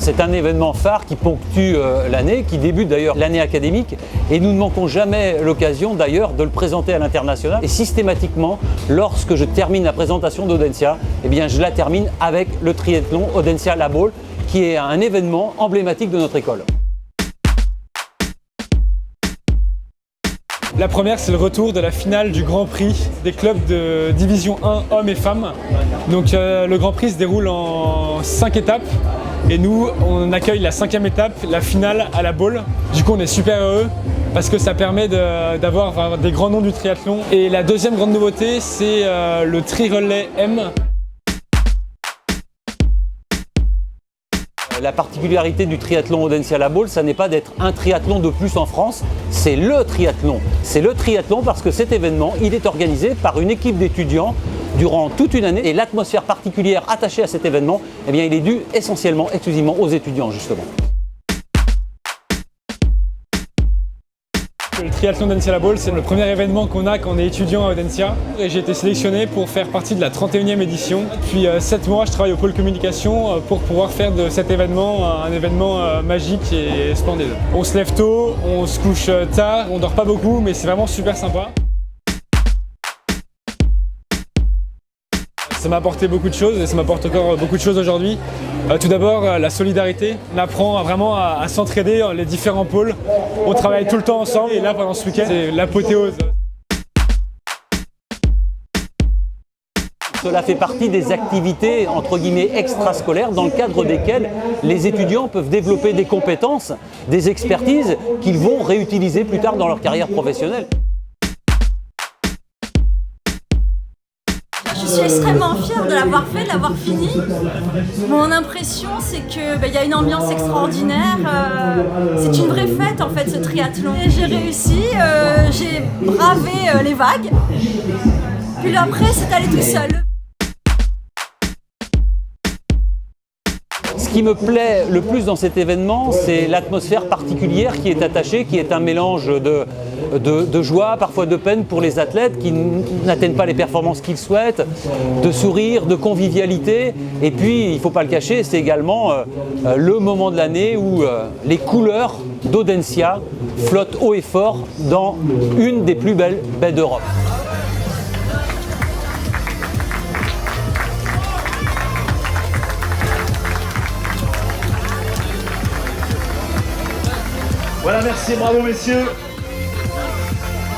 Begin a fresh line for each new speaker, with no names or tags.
C'est un événement phare qui ponctue l'année, qui débute d'ailleurs l'année académique, et nous ne manquons jamais l'occasion d'ailleurs de le présenter à l'international. Et systématiquement, lorsque je termine la présentation d'Audencia, eh bien je la termine avec le triathlon Audencia La Baule, qui est un événement emblématique de notre école.
La première, c'est le retour de la finale du Grand Prix des clubs de Division 1 hommes et femmes. Donc le Grand Prix se déroule en 5 étapes et nous, on accueille la 5e étape, la finale à La Baule. Du coup, on est super heureux parce que ça permet d'avoir des grands noms du triathlon. Et la deuxième grande nouveauté, c'est le tri-relais M.
La particularité du triathlon Audencia La Baule, ça n'est pas d'être un triathlon de plus en France, c'est le triathlon. C'est le triathlon parce que cet événement, il est organisé par une équipe d'étudiants durant toute une année. Et l'atmosphère particulière attachée à cet événement, eh bien, il est dû essentiellement, exclusivement aux étudiants justement.
Le triathlon Audencia La Baule, c'est le premier événement qu'on a quand on est étudiant à Audencia. Et j'ai été sélectionné pour faire partie de la 31e édition. Depuis 7 mois, je travaille au pôle communication pour pouvoir faire de cet événement un événement magique et splendide. On se lève tôt, on se couche tard, on dort pas beaucoup, mais c'est vraiment super sympa. Ça m'a apporté beaucoup de choses et ça m'apporte encore beaucoup de choses aujourd'hui. Tout d'abord, la solidarité. On apprend vraiment à s'entraider, les différents pôles. On travaille tout le temps ensemble et là, pendant ce week-end, c'est l'apothéose.
Cela fait partie des activités entre guillemets extrascolaires dans le cadre desquelles les étudiants peuvent développer des compétences, des expertises qu'ils vont réutiliser plus tard dans leur carrière professionnelle.
Je suis extrêmement fière de l'avoir fait, de l'avoir fini. Mon impression, c'est qu'il y a une ambiance extraordinaire. C'est une vraie fête en fait, ce triathlon. Et j'ai réussi, j'ai bravé les vagues. Puis après, c'est allé tout seul.
Ce qui me plaît le plus dans cet événement, c'est l'atmosphère particulière qui est attachée, qui est un mélange de joie, parfois de peine pour les athlètes qui n'atteignent pas les performances qu'ils souhaitent, de sourire, de convivialité. Et puis, il ne faut pas le cacher, c'est également le moment de l'année où les couleurs d'Audencia flottent haut et fort dans une des plus belles baies d'Europe.
Voilà, merci, bravo messieurs.